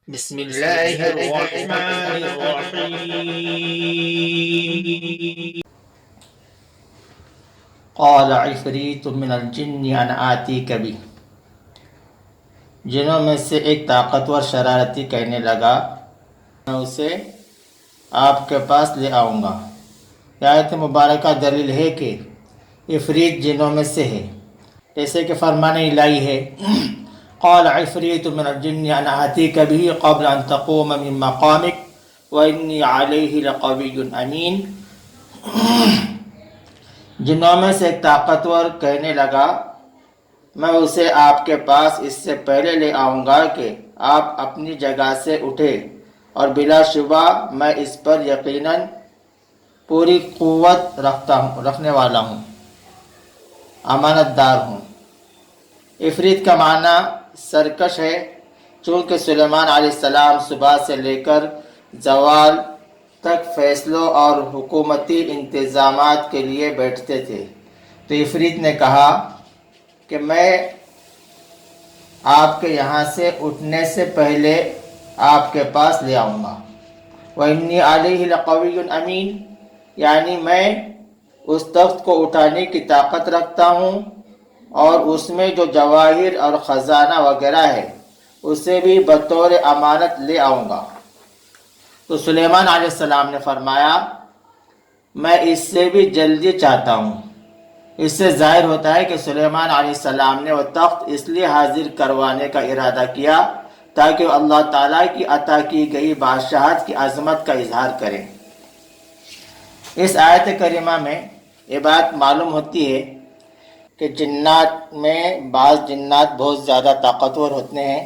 بسم الله الرحمن الرحيم. قال عفريت من الجن أنا آتيك به. جنوں میں سے ایک طاقتور شرارتی کہنے لگا میں اسے آپ کے پاس لے آؤں گا. آیت مبارکہ دلیل ہے کہ عفریت جنوں میں سے ہے، جیسے کہ فرمان الہی ہے قال عفریت من الجن انا آتیک به قبل ان تقوم من مقامک وانی علیہ لقوی امین. جنوں میں سے ایک طاقتور کہنے لگا میں اسے آپ کے پاس اس سے پہلے لے آؤں گا کہ آپ اپنی جگہ سے اٹھے، اور بلا شبہ میں اس پر یقیناً پوری قوت رکھنے والا ہوں، امانت دار ہوں. عفریت کا معنی سرکش ہے، چونکہ سلیمان علیہ السلام صبح سے لے کر زوال تک فیصلوں اور حکومتی انتظامات کے لیے بیٹھتے تھے. تو عفریت نے کہا کہ میں آپ کے یہاں سے اٹھنے سے پہلے آپ کے پاس لے آؤں گا. وَإِنِّي عَلَيْهِ لَقَوِيٌّ أَمِينٌ، یعنی میں اس تخت کو اٹھانے کی طاقت رکھتا ہوں اور اس میں جو جواہر اور خزانہ وغیرہ ہے اسے بھی بطور امانت لے آؤں گا. تو سلیمان علیہ السلام نے فرمایا میں اس سے بھی جلدی چاہتا ہوں. اس سے ظاہر ہوتا ہے کہ سلیمان علیہ السلام نے وہ تخت اس لیے حاضر کروانے کا ارادہ کیا تاکہ وہ اللہ تعالیٰ کی عطا کی گئی بادشاہت کی عظمت کا اظہار کریں. اس آیت کریمہ میں یہ بات معلوم ہوتی ہے کہ جنات میں بعض جنات بہت زیادہ طاقتور ہوتے ہیں